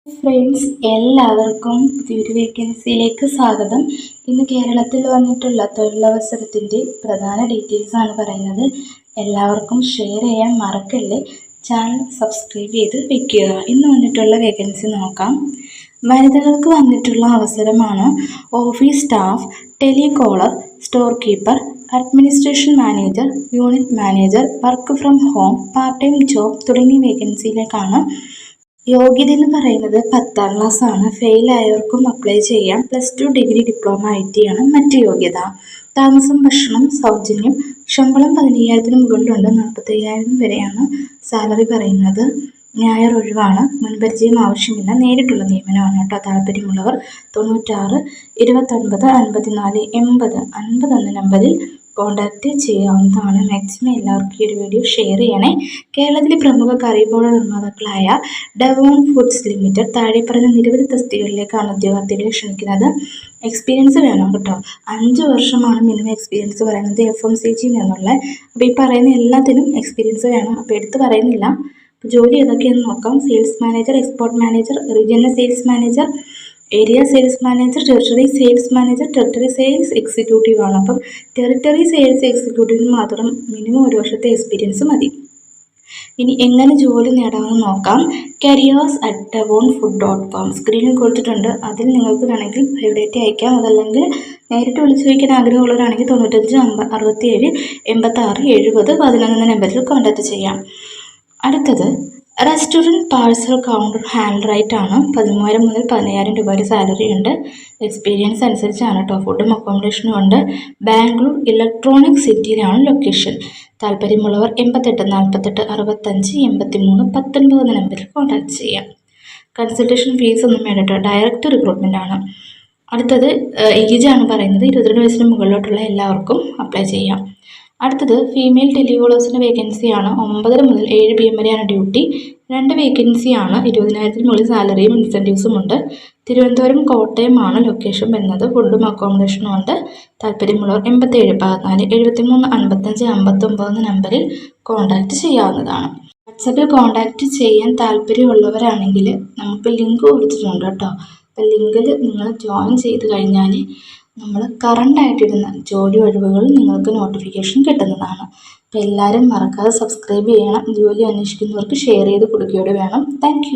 Friends, എല്ലാവർക്കും പുതിയൊരു വേക്കൻസിയിലേക്ക് സ്വാഗതം. ഇന്ന് കേരളത്തിൽ വന്നിട്ടുള്ള തൊഴിലവസരത്തിൻ്റെ പ്രധാന ഡീറ്റെയിൽസ് ആണ് പറയുന്നത്. എല്ലാവർക്കും ഷെയർ ചെയ്യാൻ മറക്കല്ലേ. ചാനൽ സബ്സ്ക്രൈബ് ചെയ്ത് വെക്കുക. ഇന്ന് വന്നിട്ടുള്ള വേക്കൻസി നോക്കാം. വനിതകൾക്ക് വന്നിട്ടുള്ള അവസരമാണ് office staff, telecaller, store keeper, administration manager, unit manager, work from home, part time job തുടങ്ങിയ വേക്കൻസിയിലേക്കാണ്. യോഗ്യത എന്ന് പറയുന്നത് 10ാം ക്ലാസ് ആണ്. ഫെയിലായവർക്കും അപ്ലൈ ചെയ്യാം. +2 ഡിഗ്രി ഡിപ്ലോമ IT ആണ് മറ്റ് യോഗ്യത. താമസം ഭക്ഷണം സൗജന്യം. ശമ്പളം 15,000 മുകളിലുണ്ട്. 45,000 വരെയാണ് സാലറി പറയുന്നത്. ഞായർ ഒഴിവാണ്. മുൻപരിചയം ആവശ്യമില്ല. നേരിട്ടുള്ള നിയമനമാണ് കേട്ടോ. താല്പര്യമുള്ളവർ 96 29 54 80 50 എന്ന നമ്പറിൽ കോൺടാക്റ്റ് ചെയ്യാവുന്നതാണ്. മാക്സിമം എല്ലാവർക്കും ഈ ഒരു വീഡിയോ ഷെയർ ചെയ്യണേ. കേരളത്തിലെ പ്രമുഖ കറി പൗഡർ നിർമ്മാതാക്കളായ ഡവോൺ ഫുഡ്സ് ലിമിറ്റഡ് താഴെ പറഞ്ഞ നിരവധി തസ്തികകളിലേക്കാണ് ഉദ്യോഗാർത്ഥികളെ ക്ഷണിക്കുന്നത്. എക്സ്പീരിയൻസ് വേണം കേട്ടോ. 5 വർഷമാണ് മിനിമം എക്സ്പീരിയൻസ് പറയുന്നത് FMCG എന്നുള്ള. അപ്പോൾ ഈ പറയുന്ന എല്ലാത്തിനും എക്സ്പീരിയൻസ് വേണം. അപ്പോൾ എടുത്ത് പറയുന്നില്ല. ജോലി ഏതൊക്കെയാണെന്ന് നോക്കാം. Sales manager, export manager, regional sales manager, area sales manager, territory sales manager, territory sales executive ആണ്. അപ്പം ടെറിട്ടറി സെയിൽസ് എക്സിക്യൂട്ടീവിന് മാത്രം മിനിമം 1 വർഷത്തെ എക്സ്പീരിയൻസ് മതി. ഇനി എങ്ങനെ ജോലി നേടാമെന്ന് നോക്കാം. careers@davonfood.com സ്ക്രീനിൽ കൊടുത്തിട്ടുണ്ട്. അതിൽ നിങ്ങൾക്ക് വേണമെങ്കിൽ ബയോഡേറ്റ അയക്കാം. അതല്ലെങ്കിൽ നേരിട്ട് വിളിച്ചു ചോദിക്കാൻ ആഗ്രഹമുള്ളവരാണെങ്കിൽ 95 67 86 70 11 എന്ന നമ്പറിൽ കോൺടാക്റ്റ് ചെയ്യാം. അടുത്തത് റെസ്റ്റോറൻറ്റ് പാഴ്സൽ കൗണ്ടർ ഹാൻഡ്റൈറ്റ് ആണ്. 13,000 മുതൽ 15,000 രൂപ വരെ സാലറി ഉണ്ട്. എക്സ്പീരിയൻസ് അനുസരിച്ചാണ് കേട്ടോ. ഫുഡും അക്കോമഡേഷനും ഉണ്ട്. ബാംഗ്ലൂർ ഇലക്ട്രോണിക് സിറ്റിയിലാണ് ലൊക്കേഷൻ. താല്പര്യമുള്ളവർ 88 48 65 83 19 എന്ന നമ്പറിൽ കോൺടാക്ട് ചെയ്യാം. കൺസൾട്ടേഷൻ ഫീസ് ഒന്നും വേണ്ട കേട്ടോ. ഡയറക്റ്റ് റിക്രൂട്ട്മെൻ്റ് ആണ്. അടുത്തത് ഏജാണ് പറയുന്നത്. 22 വയസ്സിന് മുകളിലോട്ടുള്ള എല്ലാവർക്കും അപ്ലൈ ചെയ്യാം. അടുത്തത് ഫീമെയിൽ ടെലികോളേഴ്സിൻ്റെ വേക്കൻസിയാണ്. 9:30 മുതൽ 7 PM വരെയാണ് ഡ്യൂട്ടി. 2 വേക്കൻസിയാണ്. 20,000 മുകളിൽ സാലറിയും ഇൻസെൻറ്റീവ്സും ഉണ്ട്. തിരുവനന്തപുരം കോട്ടയമാണ് ലൊക്കേഷൻ വരുന്നത്. ഫുഡും അക്കോമഡേഷനും ഉണ്ട്. താല്പര്യമുള്ളവർ 87 14 73 55 59 എന്ന നമ്പറിൽ കോൺടാക്റ്റ് ചെയ്യാവുന്നതാണ്. വാട്സാപ്പിൽ കോൺടാക്റ്റ് ചെയ്യാൻ താല്പര്യമുള്ളവരാണെങ്കിൽ നമുക്ക് ലിങ്ക് കൊടുത്തിട്ടുണ്ട് കേട്ടോ. അപ്പോൾ ലിങ്കിൽ നിങ്ങൾ ജോയിൻ ചെയ്ത് കഴിഞ്ഞാൽ നമ്മൾ കറണ്ടായിട്ടിരുന്ന ജോലി ഒഴിവുകൾ നിങ്ങൾക്ക് നോട്ടിഫിക്കേഷൻ കിട്ടുന്നതാണ്. അപ്പോൾ എല്ലാവരും മറക്കാതെ സബ്സ്ക്രൈബ് ചെയ്യണം. ജോലി അന്വേഷിക്കുന്നവർക്ക് ഷെയർ ചെയ്ത് കൊടുക്കുകയോടെ വേണം. താങ്ക്